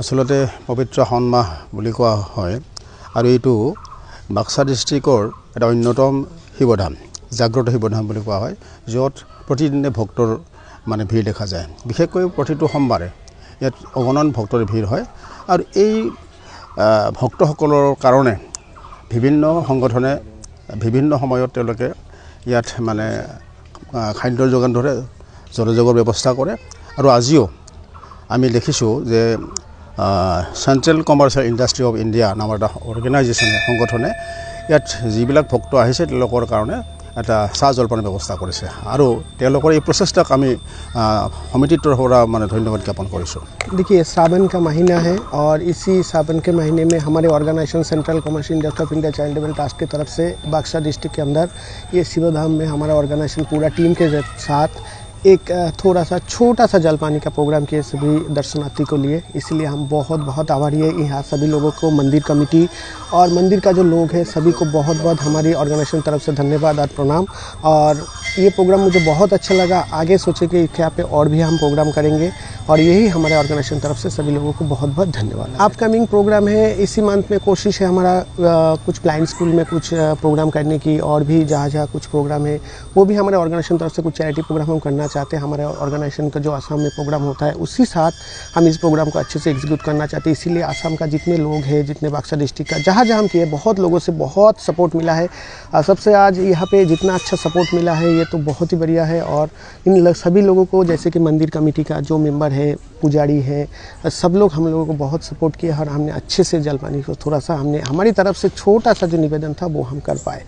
আসলতে পবিত্ৰ শাওণ মাহ বুলি কোৱা হয় আৰু এইটো বাক্সা ডিষ্ট্ৰিক্টৰ এটা অন্যতম শিৱধাম জাগ্ৰত শিৱধাম বুলি কোৱা হয় য'ত প্ৰতিদিনে ভক্তৰ মানে ভিৰ দেখা যায় বিশেষকৈ প্ৰতিটো সোমবাৰে ইয়াত অগণন ভক্তৰ ভিৰ হয় আৰু এই ভক্তসকলৰ কাৰণে বিভিন্ন সংগঠনে বিভিন্ন সময়ত তেওঁলোকে ইয়াত মানে খাদ্যৰ যোগান ধৰে জলযোগৰ ব্যৱস্থা কৰে আৰু আজিও আমি দেখিছোঁ যে central commercial industry of India নামৰ এটা অৰ্গেনাইজেশ্যনে সংগঠনে ইয়াত যিবিলাক ভক্ত আহিছে তেওঁলোকৰ কাৰণে এটা চাহ জলপানৰ ব্যৱস্থা কৰিছে আৰু তেওঁলোকৰ এই প্ৰচেষ্টাক আমি সমিতিৰ পৰা মানে ধন্যবাদ জ্ঞাপন কৰিছোঁ। देखिए सावन का महीना है और इसी सावन के महीने में हमारे organisation central commercial industry of India charitable trust की तरफ से बक्सा डिस्ट्रिक्ट के अंदर ये शिवधाम में हमारा ऑर्गेनाइजेशन पूरा टीम के साथ एक थोड़ा सा छोटा सा जलपानी का प्रोग्राम किए सभी दर्शनार्थी को लिए, इसलिए हम बहुत बहुत आभारी है यहाँ सभी लोगों को, मंदिर कमेटी और मंदिर का जो लोग हैं सभी को बहुत बहुत हमारी ऑर्गेनाइजेशन तरफ से धन्यवाद और प्रणाम। और ये प्रोग्राम मुझे बहुत अच्छा लगा, आगे सोचे कि यहाँ पे और भी हम प्रोग्राम करेंगे और यही हमारे ऑर्गेनाइजेशन तरफ से सभी लोगों को बहुत बहुत धन्यवाद। अपकमिंग प्रोग्राम है इसी मंथ में, कोशिश है हमारा कुछ ब्लाइंड स्कूल में कुछ प्रोग्राम करने की और भी जहाँ जहाँ कुछ प्रोग्राम है वो भी हमारे ऑर्गेनाइजेशन तरफ से कुछ चैरिटी प्रोग्राम हम करना चाहते हैं। हमारे ऑर्गेनाइजेशन का जो आसाम में प्रोग्राम होता है उसी साथ हम इस प्रोग्राम को अच्छे से एग्जीक्यूट करना चाहते हैं, इसीलिए आसाम का जितने लोग हैं जितने बक्सा डिस्ट्रिक्ट का जहाँ जहाँ हम किए बहुत लोगों से बहुत सपोर्ट मिला है। सबसे आज यहाँ पे जितना अच्छा सपोर्ट मिला है ये तो बहुत ही बढ़िया है और इन सभी लोगों को जैसे कि मंदिर कमेटी का जो मेंबर है, पुजारी है, सब लोग हम लोगों को बहुत सपोर्ट किया और हमने अच्छे से जलपानी को थोड़ा सा हमने हमारी तरफ से छोटा सा जो निवेदन था वो हम कर पाए।